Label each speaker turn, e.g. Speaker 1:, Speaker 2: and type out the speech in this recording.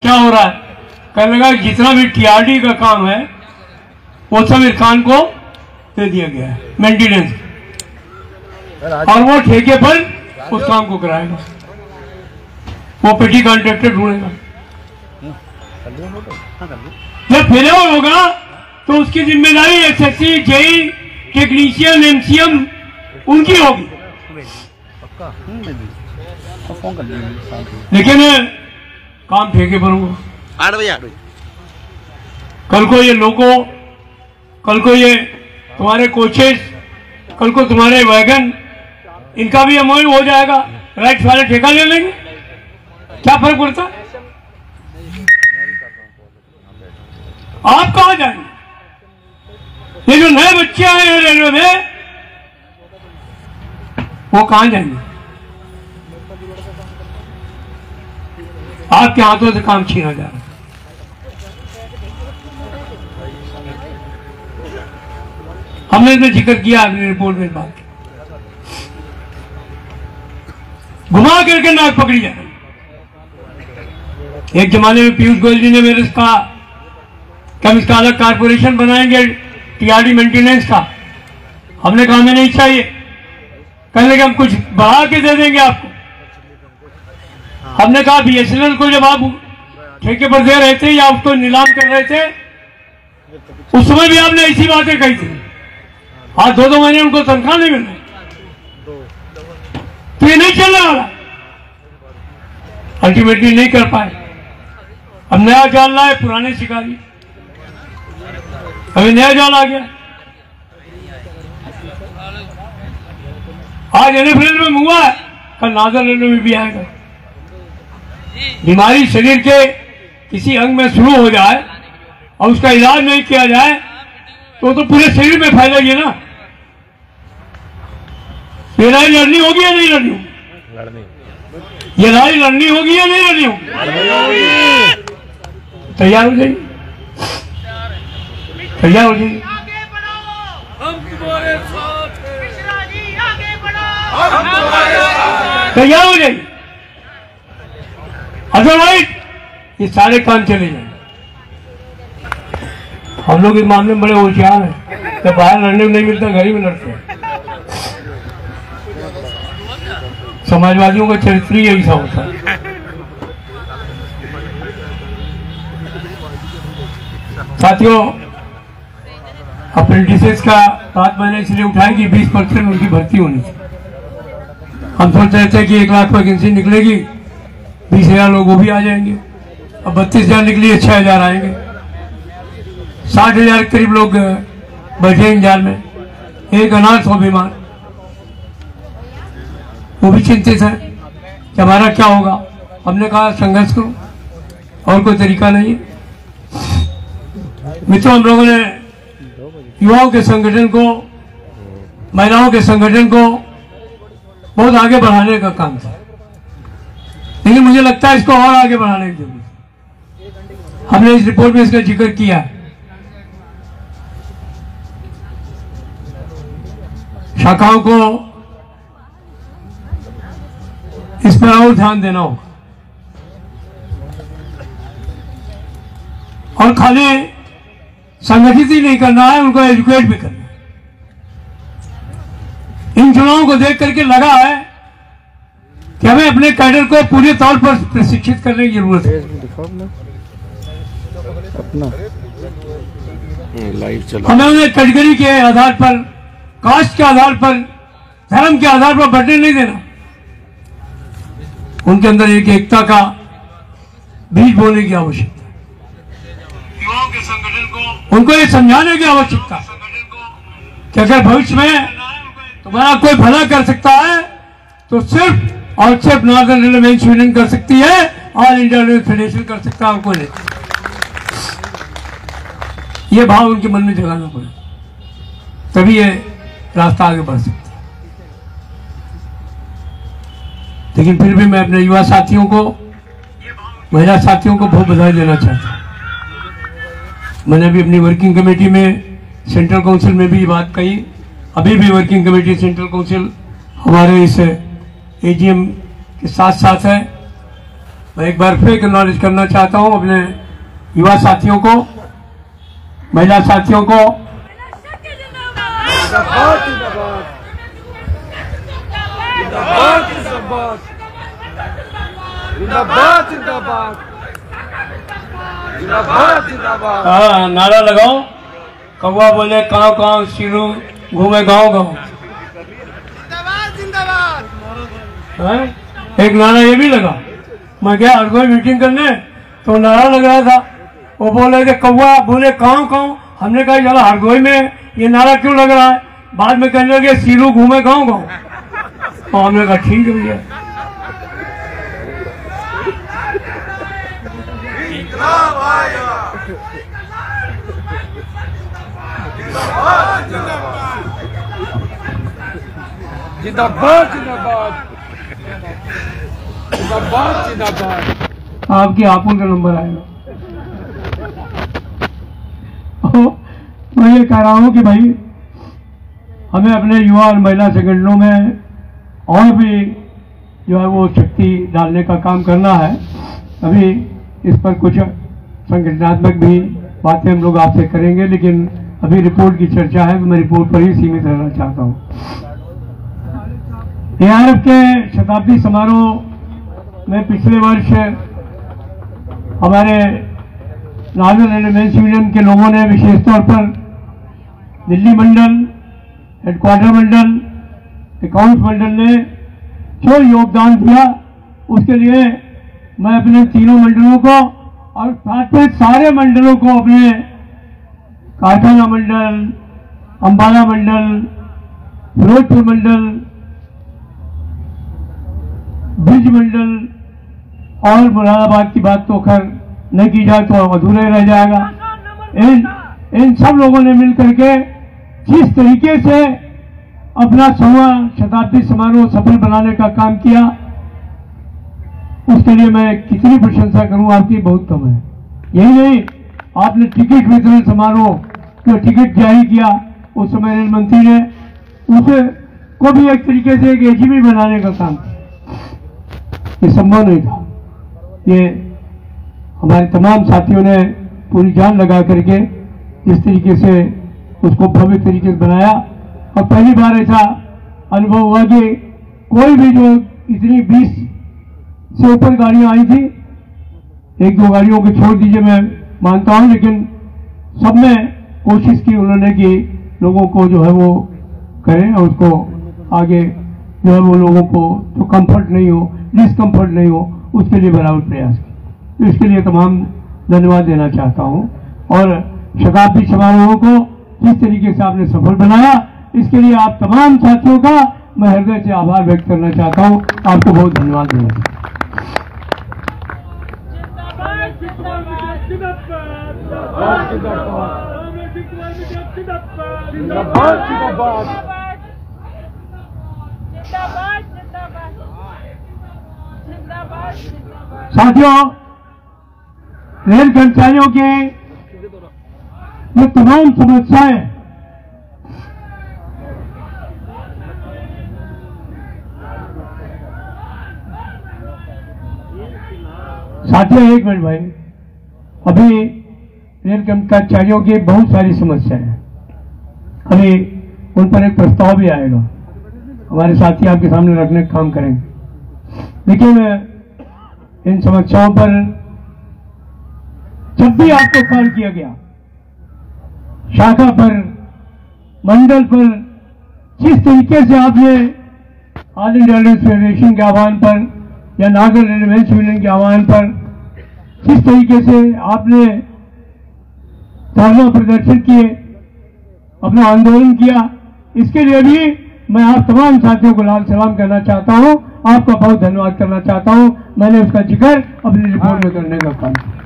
Speaker 1: क्या हो रहा है? कहने लगा जितना भी टीआरडी का काम है वो सब इरफान को दे दिया गया है मेंटेनेंस, और वो ठेके पर उस काम को कराएगा, वो पेटी कॉन्ट्रैक्टर ढूंढेगा। जब फेलियर होगा तो उसकी जिम्मेदारी एसएससी, जेई, टेक्नीशियन, एमसीएम उनकी होगी। लेकिन काम ठेके पर होगा। कल को ये लोगों, कल को ये तुम्हारे कोचेस, कल को तुम्हारे वैगन, इनका भी एमओयू हो जाएगा, राइट्स वाले ठेका ले लेंगे, क्या फर्क पड़ता है? आप कहां जाएंगे? ये जो नए बच्चे आए हैं रेलवे में, वो कहां जाएंगे? आपके हाथों से काम छीना जा रहा है। हमने इसमें जिक्र किया अपनी रिपोर्ट में, बात घुमा करके नाक पकड़ी जा रही। एक जमाने में पीयूष गोयल जी ने मेरे से कहा कि हम इसका अलग कारपोरेशन बनाएंगे टीआरडी मेंटेनेंस का। हमने कहा हमें नहीं चाहिए। कहने लगे हम कुछ बढ़ा के दे देंगे आपको। हमने कहा बीएसएनएल को जब आप ठेके पर दे रहे थे या उसको नीलाम कर रहे थे, उस समय भी आपने ऐसी बातें कही थी। आज 2-2 महीने उनको तनख्वाह नहीं मिल रही, तो ये नहीं चलने वाला। अल्टीमेटली नहीं कर पाए। अब नया जाल लाए, पुराने शिकारी। अभी नया जाल आ गया। आज एनएफएल में हुआ है, कल नाजर रेलवे में भी आएगा। बीमारी शरीर के किसी अंग में शुरू हो जाए और उसका इलाज नहीं किया जाए तो पूरे शरीर में फैलेगी ना। ये लड़ाई लड़नी होगी या नहीं लड़नी होगी? ये लड़ाई लड़नी होगी या नहीं लड़नी होगी? तैयार हो जाइए, तैयार हो जाइए। तैयार हो जाइए, अदरवाइज ये सारे काम चले जाएंगे। हम लोग इस मामले में बड़े होशियार हैं। जब बाहर लड़ने में नहीं मिलता, घर ही में लड़ते हैं। समाजवादियों का चरित्र ही ऐसा होता है। साथियों, अप्रेंटिसेस का बात मैंने इसलिए उठाई कि 20% उनकी भर्ती होनी चाहिए। हम सोच रहे थे कि 1 लाख वैकेंसी निकलेगी, 20,000 लोग वो भी आ जाएंगे। अब 32,000 निकली है, 6,000 आएंगे, 60,000 करीब लोग बैठे इंतजार में। एक अनाथ हो बीमार, वो भी चिंतित है कि हमारा क्या होगा। हमने कहा संघर्ष करो, और कोई तरीका नहीं है। मित्रों, हम लोगों ने युवाओं के संगठन को, महिलाओं के संगठन को बहुत आगे बढ़ाने का काम था, लेकिन मुझे लगता है इसको और आगे बढ़ाने की जरूरत है। हमने इस रिपोर्ट में इसका जिक्र किया। शाखाओं को इस पर और ध्यान देना होगा, और खाली संगठित ही नहीं करना है, उनको एजुकेट भी करना है। इन चुनावों को देख करके लगा है कि हमें अपने कैडर को पूरे तौर पर प्रशिक्षित करने की जरूरत है। हमें उन्हें कैटेगरी के आधार पर, कास्ट के आधार पर, धर्म के आधार पर बढ़ने नहीं देना। उनके अंदर एक एकता का बीज बोने की आवश्यकता है। युवाओं के संगठन को उनको ये समझाने की आवश्यकता है कि अगर भविष्य में तुम्हारा कोई भला कर सकता है तो सिर्फ और सिर्फ नॉर्दर्न रेलवे मेंस यूनियन कर सकती है, ऑल इंडिया रेलवे फेडरेशन कर सकता है, और कोई नहीं। ये भाव उनके मन में जगाना पड़ेगा, तभी ये रास्ता आगे बढ़ सकता है। लेकिन फिर भी मैं अपने युवा साथियों को, महिला साथियों को बहुत बधाई देना चाहता हूँ। मैंने भी अपनी वर्किंग कमेटी में, सेंट्रल काउंसिल में भी ये बात कही। अभी भी वर्किंग कमेटी सेंट्रल काउंसिल हमारे इस एजीएम के साथ साथ है। मैं एक बार फिर एक्नॉलेज करना चाहता हूं अपने युवा साथियों को, महिला साथियों को। नारा लगाओ, कौवा बोले काँव काँव, सीरू घूमे गाँव गाँव। एक नारा ये भी लगा, मैं गया हरगोई मीटिंग करने तो नारा लग रहा था, वो बोल रहे थे कौवा बोले काँव काँव। हमने कहा चलो हरगोई में ये नारा क्यों लग रहा है, बाद में कहने लगे सीरू घूमे गाँव गाँव। तो हमने कहा ठीक है भैया।
Speaker 2: जिंदाबाद जिंदाबाद जिंदाबाद जिंदाबाद।
Speaker 1: आपके आंखों का नंबर आएगा। मैं ये कह रहा हूं कि भाई हमें अपने युवा और महिला संगठनों में और भी जो है वो शक्ति डालने का काम करना है। अभी इस पर कुछ संगठनात्मक भी बातें हम लोग आपसे करेंगे, लेकिन अभी रिपोर्ट की चर्चा है तो मैं रिपोर्ट पर ही सीमित रहना चाहता हूं। ARF के शताब्दी समारोह में पिछले वर्ष हमारे नागरिक एलिमेंट्स यूनियन के लोगों ने विशेष तौर पर दिल्ली मंडल, हेडक्वार्टर मंडल, अकाउंट्स मंडल ने जो योगदान दिया उसके लिए मैं अपने तीनों मंडलों को और साथ में सारे मंडलों को, अपने कारखाना मंडल, अंबाला मंडल, फिरोजपुर मंडल, ब्रिज मंडल और मुरादाबाद की बात तो खैर नहीं की जाए तो अधूरा रह जाएगा। इन सब लोगों ने मिलकर के जिस तरीके से अपना 16वां शताब्दी समारोह सफल बनाने का काम किया, उसके लिए मैं कितनी प्रशंसा करूं आपकी, बहुत कम है। यही नहीं, आपने टिकट वितरण समारोह जो टिकट जारी किया उस समय रेल मंत्री ने उसे को भी एक तरीके से एक एजीबी बनाने का काम किया। ये संभव नहीं था। ये हमारे तमाम साथियों ने पूरी जान लगा करके इस तरीके से उसको भव्य तरीके से बनाया। और पहली बार ऐसा अनुभव हुआ कि कोई भी जो इतनी 20 से ऊपर गाड़ियां आई थी, एक दो गाड़ियों को छोड़ दीजिए मैं मानता हूं, लेकिन सब ने कोशिश की उन्होंने कि लोगों को जो है वो करें और उसको आगे जो है वो लोगों को जो कंफर्ट नहीं हो, डिस्कम्फर्ट नहीं हो, उसके लिए बराबर प्रयास किया। तो इसके लिए तमाम धन्यवाद देना चाहता हूं। और शताब्दी समारोह को जिस तरीके से आपने सफल बनाया, इसके लिए आप तमाम साथियों का मैं हृदय से आभार व्यक्त करना चाहता हूं। आपको बहुत धन्यवाद देना चाहता साथियों, रेल कर्मचारियों के ये तमाम समस्याएं साथियों, एक मिनट भाई, अभी रेल कर्मचारियों की बहुत सारी समस्याएं हैं। अभी उन पर एक प्रस्ताव भी आएगा, हमारे साथी आपके सामने रखने का काम करेंगे। लेकिन इन समस्याओं पर जब भी आपको कॉल किया गया, शाखा पर, मंडल पर, जिस तरीके से आपने ऑल इंडिया रेल फेडरेशन के आह्वान पर या नागरिक एलिमेंट्स यूनियन के आह्वान पर जिस तरीके से आपने धरना प्रदर्शन किए, अपना आंदोलन किया, इसके लिए भी मैं आप तमाम साथियों को लाल सलाम करना चाहता हूं, आपका बहुत धन्यवाद करना चाहता हूं। मैंने उसका जिक्र अपनी रिपोर्ट में करने का काम किया।